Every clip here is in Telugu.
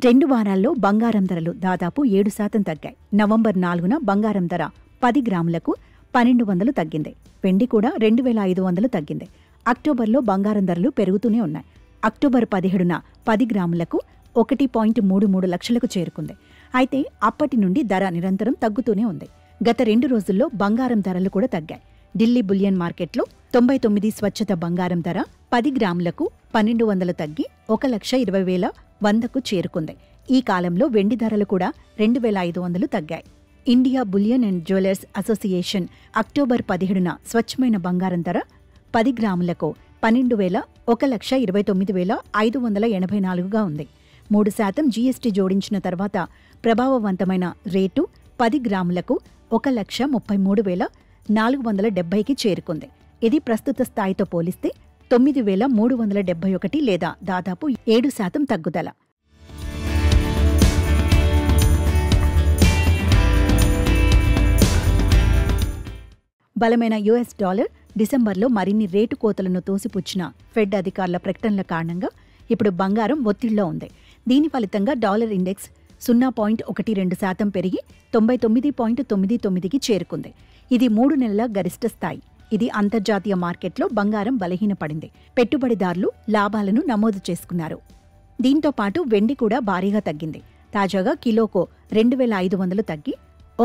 2 వారాల్లో బంగారం ధరలు దాదాపు 7% తగ్గాయి. నవంబర్ 4న బంగారం ధర 10 గ్రాములకు 1200 తగ్గింది. వెండి కూడా 2500 తగ్గింది. అక్టోబర్లో బంగారం ధరలు పెరుగుతూనే ఉన్నాయి. అక్టోబర్ 17న 10 గ్రాములకు 1.33 లక్షలకు చేరుకుంది. అయితే అప్పటి నుండి ధర నిరంతరం తగ్గుతూనే ఉంది. గత 2 రోజుల్లో బంగారం ధరలు కూడా తగ్గాయి. ఢిల్లీ బులియన్ మార్కెట్లో 99 స్వచ్ఛత బంగారం ధర 10 గ్రాములకు 1200 తగ్గి 1,20,100కు చేరుకుంది. ఈ కాలంలో వెండి ధరలు కూడా 2,500 తగ్గాయి. India bullion and jewellers association October 17న స్వచ్ఛమైన బంగారం ధర 10 గ్రాములకు 1,29,584గా ఉంది. 3% జీఎస్టీ జోడించిన తర్వాత ప్రభావవంతమైన రేటు 10 గ్రాములకు 1,33,470కి చేరుకుంది. ఇది ప్రస్తుత స్థాయితో పోలిస్తే 9,371 లేదా దాదాపు 7% తగ్గుదల. బలమైన యుఎస్ డాలర్ డిసెంబర్లో మరిన్ని రేటు కోతలను తోసిపుచ్చిన ఫెడ్ అధికారుల ప్రకటనల కారణంగా ఇప్పుడు బంగారం ఒత్తిడిలో ఉంది. దీని ఫలితంగా డాలర్ ఇండెక్స్ 0.12% పెరిగి 99.99కి చేరుకుంది. ఇది 3 నెలల గరిష్ట స్థాయి. ఇది అంతర్జాతీయ మార్కెట్లో బంగారం బలహీనపడింది. పెట్టుబడిదారులు లాభాలను నమోదు చేసుకున్నారు. దీంతో పాటు వెండి కూడా భారీగా తగ్గింది. తాజాగా కిలోకు 2,500 తగ్గి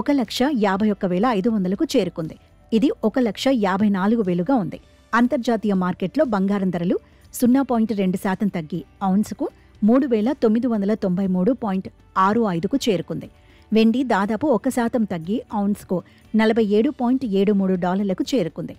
1,51,500కు చేరుకుంది. ఇది 1,54,000గా ఉంది. అంతర్జాతీయ మార్కెట్లో బంగారం ధరలు 0.2% తగ్గి ఔన్సుకు 3,993.65కు చేరుకుంది. వెండి దాదాపు 1% తగ్గి ఔన్స్కు $47.73కు చేరుకుంది.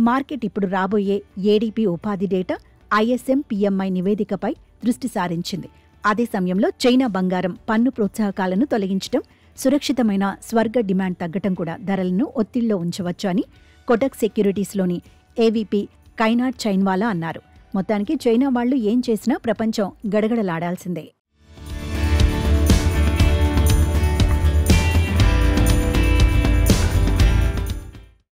మార్కెట్ ఇప్పుడు రాబోయే ఏడీపీ ఉపాధి డేటా, ఐఎస్ఎం పిఎంఐ నివేదికపై దృష్టి సారించింది. అదే సమయంలో చైనా బంగారం పన్ను ప్రోత్సాహకాలను తొలగించడం, సురక్షితమైన స్వర్గ డిమాండ్ తగ్గటం కూడా ధరలను ఒత్తిళ్లో ఉంచవచ్చు అని కోటక్ సెక్యూరిటీస్లోని ఏవీపీ కైనాట్ చైన్వాలా అన్నారు. మొత్తానికి చైనా వాళ్లు ఏం చేసినా ప్రపంచం గడగడలాడాల్సిందే.